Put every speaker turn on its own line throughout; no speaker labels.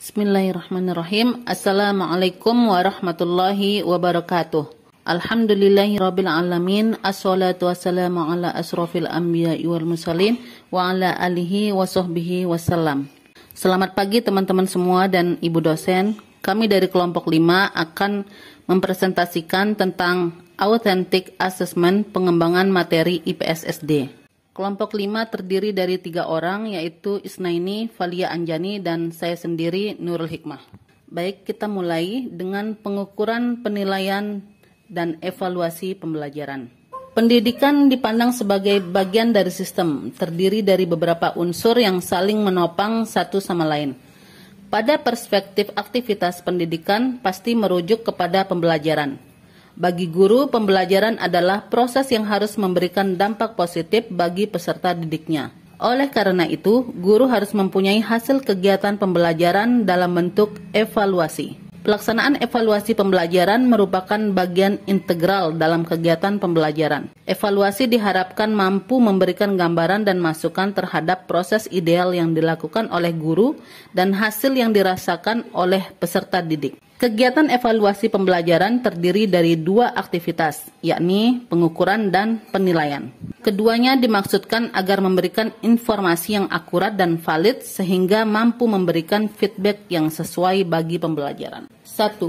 Bismillahirrahmanirrahim. Assalamualaikum warahmatullahi wabarakatuh. Alhamdulillahirabbil alamin. Assalatu wassalamu ala asrofil anbiya'i wal mursalin wa ala alihi wa sahbihi wasallam. Selamat pagi teman-teman semua dan Ibu dosen. Kami dari kelompok 5 akan mempresentasikan tentang Authentic Assessment pengembangan materi IPS SD. Kelompok 5 terdiri dari 3 orang, yaitu Isnaini, Valia Anjani, dan saya sendiri, Nurul Hikmah. Baik, kita mulai dengan pengukuran penilaian dan evaluasi pembelajaran. Pendidikan dipandang sebagai bagian dari sistem, terdiri dari beberapa unsur yang saling menopang satu sama lain. Pada perspektif aktivitas pendidikan, pasti merujuk kepada pembelajaran. Bagi guru, pembelajaran adalah proses yang harus memberikan dampak positif bagi peserta didiknya. Oleh karena itu, guru harus mempunyai hasil kegiatan pembelajaran dalam bentuk evaluasi. Pelaksanaan evaluasi pembelajaran merupakan bagian integral dalam kegiatan pembelajaran. Evaluasi diharapkan mampu memberikan gambaran dan masukan terhadap proses ideal yang dilakukan oleh guru dan hasil yang dirasakan oleh peserta didik. Kegiatan evaluasi pembelajaran terdiri dari 2 aktivitas, yakni pengukuran dan penilaian. Keduanya dimaksudkan agar memberikan informasi yang akurat dan valid sehingga mampu memberikan feedback yang sesuai bagi pembelajaran. 1.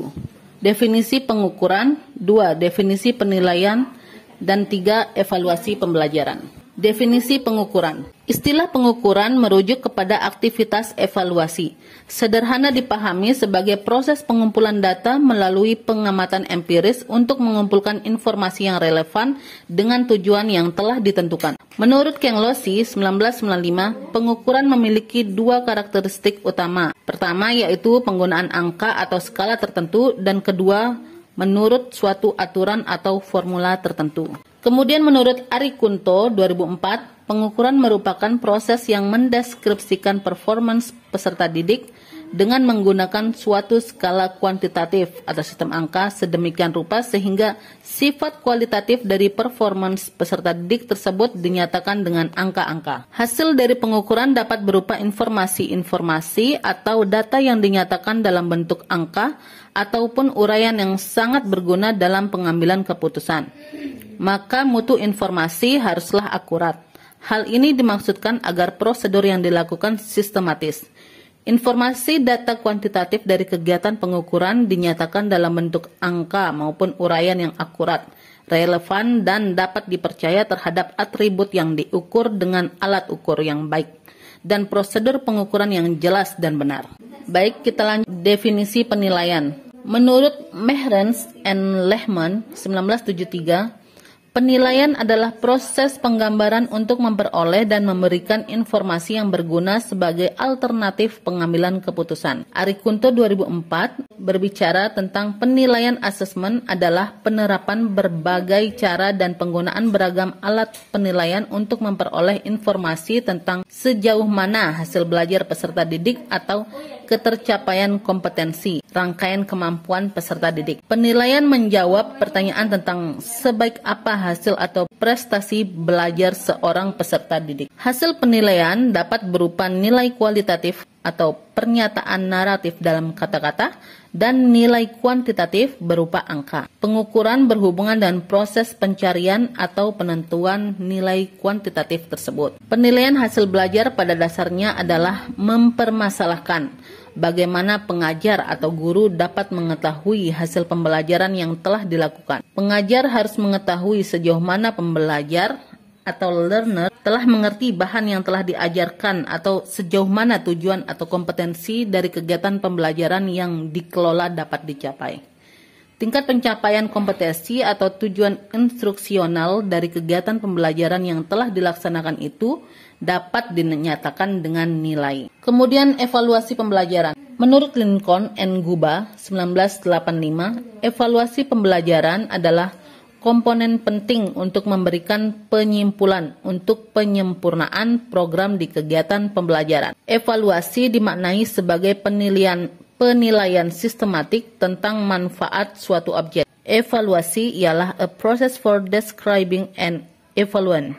Definisi pengukuran, 2. Definisi penilaian, dan 3. Evaluasi pembelajaran. Definisi pengukuran. Istilah pengukuran merujuk kepada aktivitas evaluasi. Sederhana dipahami sebagai proses pengumpulan data melalui pengamatan empiris untuk mengumpulkan informasi yang relevan dengan tujuan yang telah ditentukan. Menurut Keng Losi 1995, pengukuran memiliki 2 karakteristik utama. Pertama yaitu penggunaan angka atau skala tertentu, dan kedua menurut suatu aturan atau formula tertentu. Kemudian menurut Ari Kunto 2004, pengukuran merupakan proses yang mendeskripsikan performance peserta didik dengan menggunakan suatu skala kuantitatif atau sistem angka sedemikian rupa sehingga sifat kualitatif dari performance peserta didik tersebut dinyatakan dengan angka-angka. Hasil dari pengukuran dapat berupa informasi-informasi atau data yang dinyatakan dalam bentuk angka ataupun uraian yang sangat berguna dalam pengambilan keputusan. Maka mutu informasi haruslah akurat. Hal ini dimaksudkan agar prosedur yang dilakukan sistematis. Informasi data kuantitatif dari kegiatan pengukuran dinyatakan dalam bentuk angka maupun uraian yang akurat, relevan, dan dapat dipercaya terhadap atribut yang diukur dengan alat ukur yang baik, dan prosedur pengukuran yang jelas dan benar. Baik, kita lanjut definisi penilaian. Menurut Mehrens and Lehman 1973, penilaian adalah proses penggambaran untuk memperoleh dan memberikan informasi yang berguna sebagai alternatif pengambilan keputusan. Ari Kunto 2004 berbicara tentang penilaian asesmen adalah penerapan berbagai cara dan penggunaan beragam alat penilaian untuk memperoleh informasi tentang sejauh mana hasil belajar peserta didik atau ketercapaian kompetensi, rangkaian kemampuan peserta didik. Penilaian menjawab pertanyaan tentang sebaik apa hasil atau prestasi belajar seorang peserta didik. Hasil penilaian dapat berupa nilai kualitatif atau pernyataan naratif dalam kata-kata dan nilai kuantitatif berupa angka. Pengukuran berhubungan dengan proses pencarian atau penentuan nilai kuantitatif tersebut. Penilaian hasil belajar pada dasarnya adalah mempermasalahkan bagaimana pengajar atau guru dapat mengetahui hasil pembelajaran yang telah dilakukan. Pengajar harus mengetahui sejauh mana pembelajar atau learner telah mengerti bahan yang telah diajarkan atau sejauh mana tujuan atau kompetensi dari kegiatan pembelajaran yang dikelola dapat dicapai. Tingkat pencapaian kompetensi atau tujuan instruksional dari kegiatan pembelajaran yang telah dilaksanakan itu dapat dinyatakan dengan nilai. Kemudian evaluasi pembelajaran. Menurut Lincoln and Guba 1985, evaluasi pembelajaran adalah komponen penting untuk memberikan penyimpulan untuk penyempurnaan program di kegiatan pembelajaran. Evaluasi dimaknai sebagai penilaian sistematik tentang manfaat suatu objek. Evaluasi ialah a process for describing an evaluant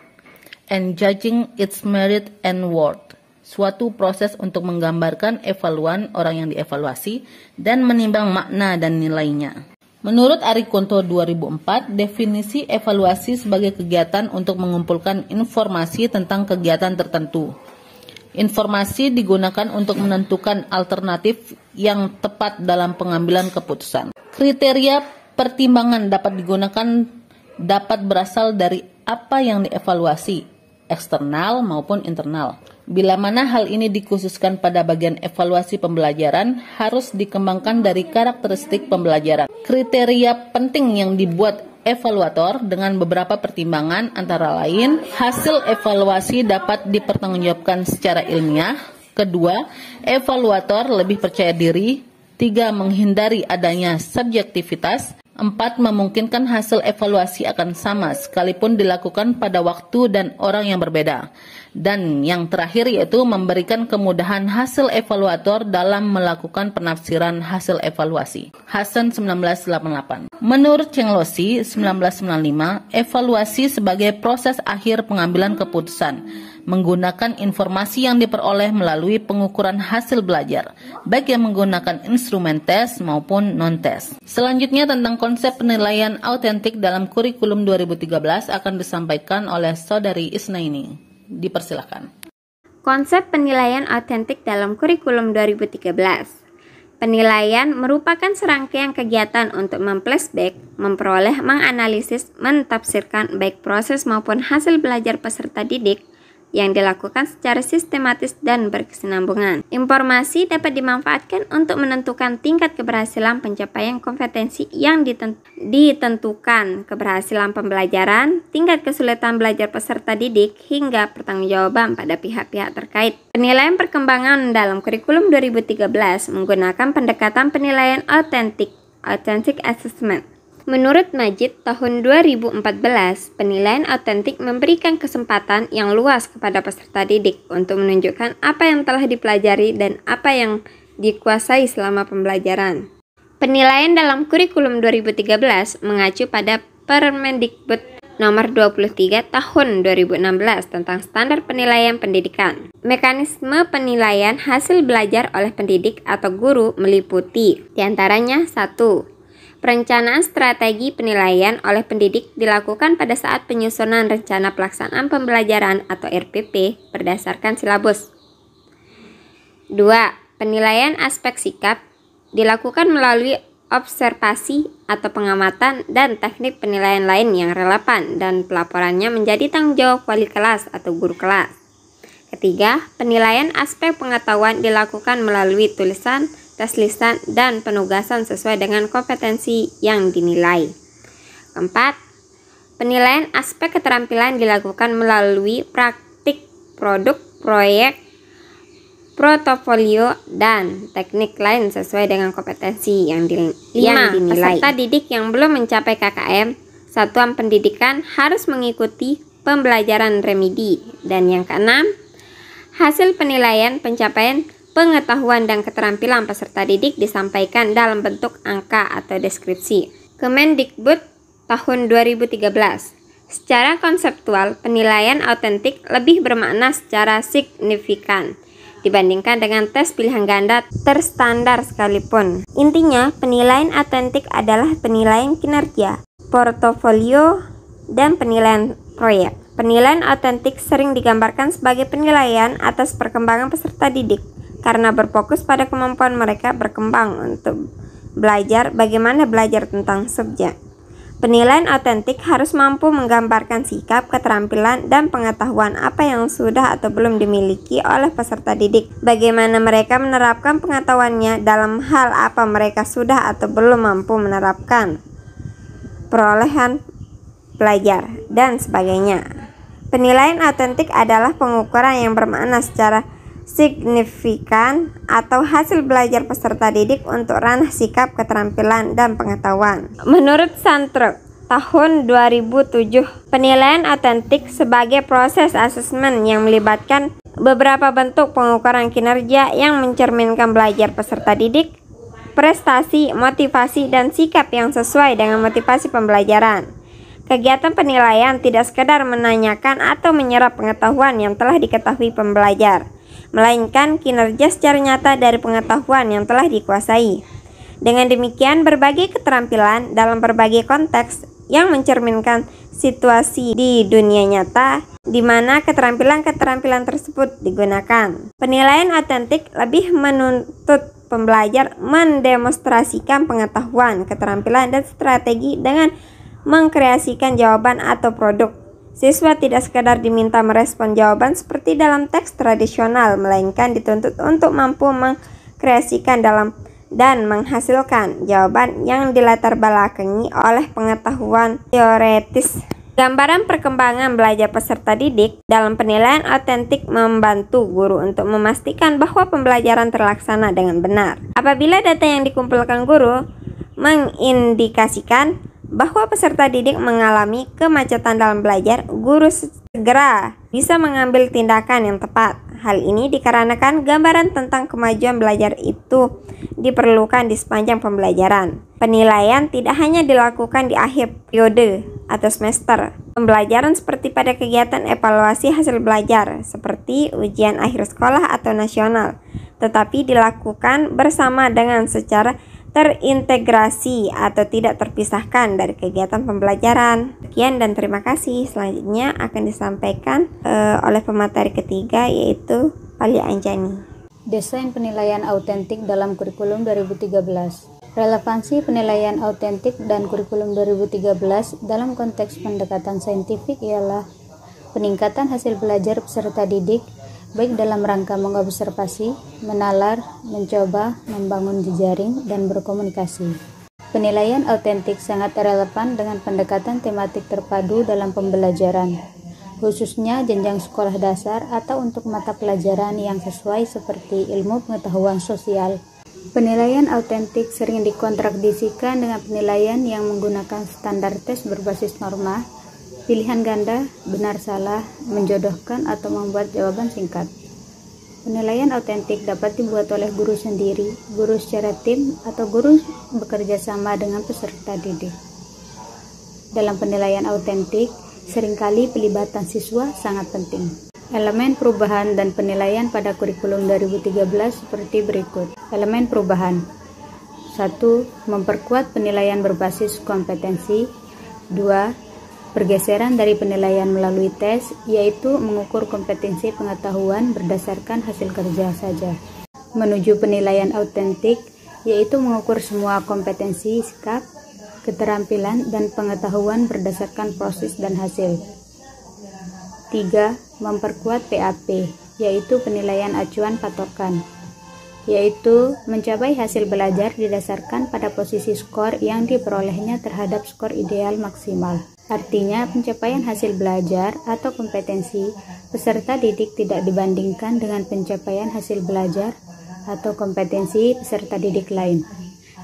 and judging its merit and worth. suatu proses untuk menggambarkan evaluan orang yang dievaluasi dan menimbang makna dan nilainya. Menurut Arikunto 2004, definisi evaluasi sebagai kegiatan untuk mengumpulkan informasi tentang kegiatan tertentu. Informasi digunakan untuk menentukan alternatif yang tepat dalam pengambilan keputusan. Kriteria pertimbangan dapat berasal dari apa yang dievaluasi, eksternal maupun internal. Bila mana hal ini dikhususkan pada bagian evaluasi pembelajaran, harus dikembangkan dari karakteristik pembelajaran. Kriteria penting yang dibuat evaluator dengan beberapa pertimbangan antara lain, hasil evaluasi dapat dipertanggungjawabkan secara ilmiah. Kedua, evaluator lebih percaya diri. 3. Menghindari adanya subjektivitas. 4. Memungkinkan hasil evaluasi akan sama sekalipun dilakukan pada waktu dan orang yang berbeda. Dan yang terakhir yaitu memberikan kemudahan hasil evaluator dalam melakukan penafsiran hasil evaluasi. Hasan 1988. Menurut Cheng Losi 1995, evaluasi sebagai proses akhir pengambilan keputusan menggunakan informasi yang diperoleh melalui pengukuran hasil belajar, baik yang menggunakan instrumen tes maupun non-tes. Selanjutnya tentang konsep penilaian autentik dalam kurikulum 2013 akan disampaikan oleh Saudari Isnaini. Dipersilakan.
Konsep penilaian autentik dalam kurikulum 2013. Penilaian merupakan serangkaian kegiatan untuk memflashback, memperoleh, menganalisis, mentafsirkan baik proses maupun hasil belajar peserta didik yang dilakukan secara sistematis dan berkesinambungan. Informasi dapat dimanfaatkan untuk menentukan tingkat keberhasilan pencapaian kompetensi yang ditentukan, keberhasilan pembelajaran, tingkat kesulitan belajar peserta didik, hingga pertanggungjawaban pada pihak-pihak terkait. Penilaian perkembangan dalam kurikulum 2013 menggunakan pendekatan penilaian authentic assessment. Menurut Majid tahun 2014, penilaian autentik memberikan kesempatan yang luas kepada peserta didik untuk menunjukkan apa yang telah dipelajari dan apa yang dikuasai selama pembelajaran. Penilaian dalam kurikulum 2013 mengacu pada Permendikbud nomor 23 tahun 2016 tentang standar penilaian pendidikan. Mekanisme penilaian hasil belajar oleh pendidik atau guru meliputi diantaranya 1. Perencanaan strategi penilaian oleh pendidik dilakukan pada saat penyusunan rencana pelaksanaan pembelajaran atau RPP berdasarkan silabus. 2. Penilaian aspek sikap dilakukan melalui observasi atau pengamatan dan teknik penilaian lain yang relevan dan pelaporannya menjadi tanggung jawab wali kelas atau guru kelas. Ketiga, penilaian aspek pengetahuan dilakukan melalui tulisan, tes lisan, dan penugasan sesuai dengan kompetensi yang dinilai. Keempat, penilaian aspek keterampilan dilakukan melalui praktik produk, proyek, portofolio, dan teknik lain sesuai dengan kompetensi yang dinilai. Peserta didik yang belum mencapai KKM, satuan pendidikan harus mengikuti pembelajaran remedi. Dan yang keenam, hasil penilaian pencapaian pengetahuan dan keterampilan peserta didik disampaikan dalam bentuk angka atau deskripsi. Kemendikbud tahun 2013. Secara konseptual, penilaian autentik lebih bermakna secara signifikan dibandingkan dengan tes pilihan ganda terstandar sekalipun. Intinya, penilaian autentik adalah penilaian kinerja, portofolio, dan penilaian proyek. Penilaian autentik sering digambarkan sebagai penilaian atas perkembangan peserta didik karena berfokus pada kemampuan mereka berkembang untuk belajar bagaimana belajar tentang subjek. Penilaian autentik harus mampu menggambarkan sikap, keterampilan, dan pengetahuan apa yang sudah atau belum dimiliki oleh peserta didik, bagaimana mereka menerapkan pengetahuannya dalam hal apa mereka sudah atau belum mampu menerapkan, perolehan belajar, dan sebagainya. Penilaian autentik adalah pengukuran yang bermakna secara signifikan atau hasil belajar peserta didik untuk ranah sikap, keterampilan, dan pengetahuan. Menurut Santruk tahun 2007, penilaian autentik sebagai proses asesmen yang melibatkan beberapa bentuk pengukuran kinerja yang mencerminkan belajar peserta didik, prestasi, motivasi, dan sikap yang sesuai dengan motivasi pembelajaran. Kegiatan penilaian tidak sekedar menanyakan atau menyerap pengetahuan yang telah diketahui pembelajar, melainkan kinerja secara nyata dari pengetahuan yang telah dikuasai. Dengan demikian, berbagai keterampilan dalam berbagai konteks yang mencerminkan situasi di dunia nyata di mana keterampilan-keterampilan tersebut digunakan. Penilaian autentik lebih menuntut pembelajar mendemonstrasikan pengetahuan, keterampilan, dan strategi dengan mengkreasikan jawaban atau produk. Siswa tidak sekadar diminta merespon jawaban seperti dalam teks tradisional, melainkan dituntut untuk mampu mengkreasikan dan menghasilkan jawaban yang dilatar belakangi oleh pengetahuan teoretis. Gambaran perkembangan belajar peserta didik dalam penilaian autentik membantu guru untuk memastikan bahwa pembelajaran terlaksana dengan benar. Apabila data yang dikumpulkan guru mengindikasikan bahwa peserta didik mengalami kemacetan dalam belajar, guru segera bisa mengambil tindakan yang tepat. Hal ini dikarenakan gambaran tentang kemajuan belajar itu diperlukan di sepanjang pembelajaran. Penilaian tidak hanya dilakukan di akhir periode atau semester pembelajaran seperti pada kegiatan evaluasi hasil belajar seperti ujian akhir sekolah atau nasional, tetapi dilakukan bersama dengan secara terintegrasi atau tidak terpisahkan dari kegiatan pembelajaran. Sekian dan terima kasih. Selanjutnya akan disampaikan oleh pemateri ketiga, yaitu Palia Anjani.
Desain penilaian autentik dalam kurikulum 2013. Relevansi penilaian autentik dan kurikulum 2013 dalam konteks pendekatan saintifik ialah peningkatan hasil belajar peserta didik baik dalam rangka mengobservasi, menalar, mencoba, membangun jejaring, dan berkomunikasi. Penilaian autentik sangat relevan dengan pendekatan tematik terpadu dalam pembelajaran, khususnya jenjang sekolah dasar atau untuk mata pelajaran yang sesuai seperti ilmu pengetahuan sosial. Penilaian autentik sering dikontradisikan dengan penilaian yang menggunakan standar tes berbasis norma, pilihan ganda, benar salah, menjodohkan, atau membuat jawaban singkat. Penilaian autentik dapat dibuat oleh guru sendiri, guru secara tim, atau guru bekerja sama dengan peserta didik. Dalam penilaian autentik, seringkali pelibatan siswa sangat penting. Elemen perubahan dan penilaian pada kurikulum 2013 seperti berikut. Elemen perubahan. 1. Memperkuat penilaian berbasis kompetensi. 2. Pergeseran dari penilaian melalui tes, yaitu mengukur kompetensi pengetahuan berdasarkan hasil kerja saja. Menuju penilaian autentik, yaitu mengukur semua kompetensi, sikap, keterampilan, dan pengetahuan berdasarkan proses dan hasil. 3. Memperkuat PAP, yaitu penilaian acuan patokan, yaitu mencapai hasil belajar didasarkan pada posisi skor yang diperolehnya terhadap skor ideal maksimal. Artinya, pencapaian hasil belajar atau kompetensi peserta didik tidak dibandingkan dengan pencapaian hasil belajar atau kompetensi peserta didik lain,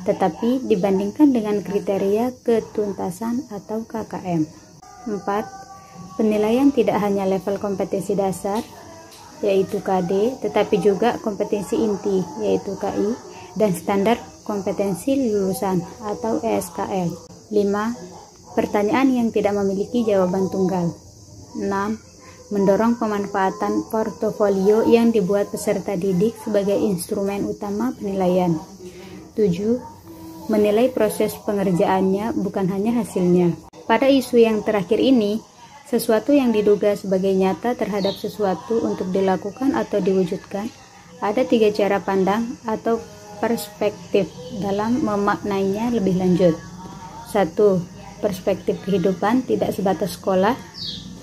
tetapi dibandingkan dengan kriteria ketuntasan atau KKM. 4. Penilaian tidak hanya level kompetensi dasar, yaitu KD, tetapi juga kompetensi inti, yaitu KI, dan standar kompetensi lulusan atau ESKL. 5. Pertanyaan yang tidak memiliki jawaban tunggal. 6. Mendorong pemanfaatan portofolio yang dibuat peserta didik sebagai instrumen utama penilaian. 7. Menilai proses pengerjaannya, bukan hanya hasilnya. Pada isu yang terakhir ini, sesuatu yang diduga sebagai nyata terhadap sesuatu untuk dilakukan atau diwujudkan, ada 3 cara pandang atau perspektif dalam memaknainya lebih lanjut. 1. Perspektif kehidupan tidak sebatas sekolah.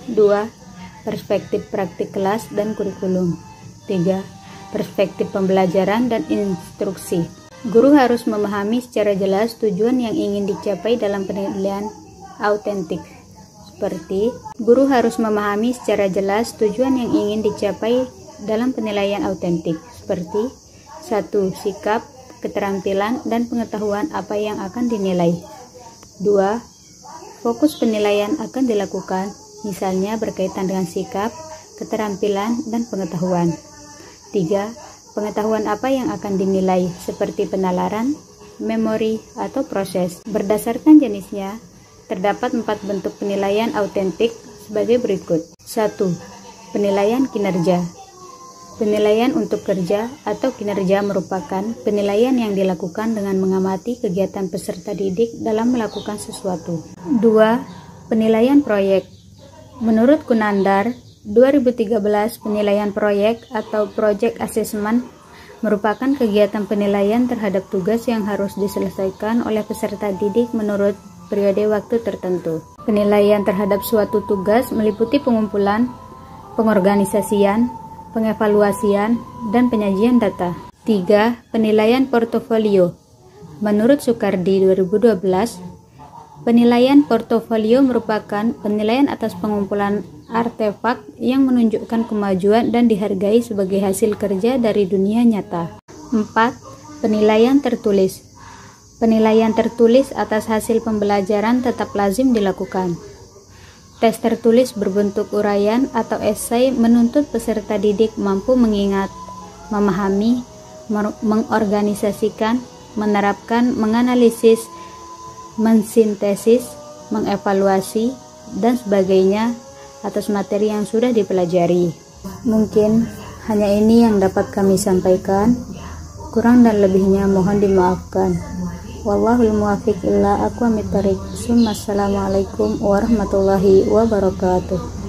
2. Perspektif praktik kelas dan kurikulum. 3. Perspektif pembelajaran dan instruksi. Guru harus memahami secara jelas tujuan yang ingin dicapai dalam penilaian autentik. Seperti, guru harus memahami secara jelas tujuan yang ingin dicapai dalam penilaian autentik. Seperti, 1. Sikap, keterampilan, dan pengetahuan apa yang akan dinilai. 2. Fokus penilaian akan dilakukan, misalnya berkaitan dengan sikap, keterampilan, dan pengetahuan. 3. Pengetahuan apa yang akan dinilai, seperti penalaran, memori, atau proses. Berdasarkan jenisnya, terdapat 4 bentuk penilaian autentik sebagai berikut. 1. Penilaian kinerja. Penilaian untuk kerja atau kinerja merupakan penilaian yang dilakukan dengan mengamati kegiatan peserta didik dalam melakukan sesuatu. 2. Penilaian proyek. Menurut Kunandar, 2013 penilaian proyek atau project assessment merupakan kegiatan penilaian terhadap tugas yang harus diselesaikan oleh peserta didik menurut periode waktu tertentu. Penilaian terhadap suatu tugas meliputi pengumpulan, pengorganisasian, pengevaluasian, dan penyajian data. 3. Penilaian portofolio. Menurut Sukardi 2012, penilaian portofolio merupakan penilaian atas pengumpulan artefak yang menunjukkan kemajuan dan dihargai sebagai hasil kerja dari dunia nyata. 4. Penilaian tertulis. Penilaian tertulis atas hasil pembelajaran tetap lazim dilakukan. Tes tertulis berbentuk uraian atau esai menuntut peserta didik mampu mengingat, memahami, mengorganisasikan, menerapkan, menganalisis, mensintesis, mengevaluasi, dan sebagainya atas materi yang sudah dipelajari. Mungkin hanya ini yang dapat kami sampaikan. Kurang dan lebihnya mohon dimaafkan. Wallahul muwaffiq ila aqwamit thoriq. Assalamualaikum warahmatullahi wabarakatuh.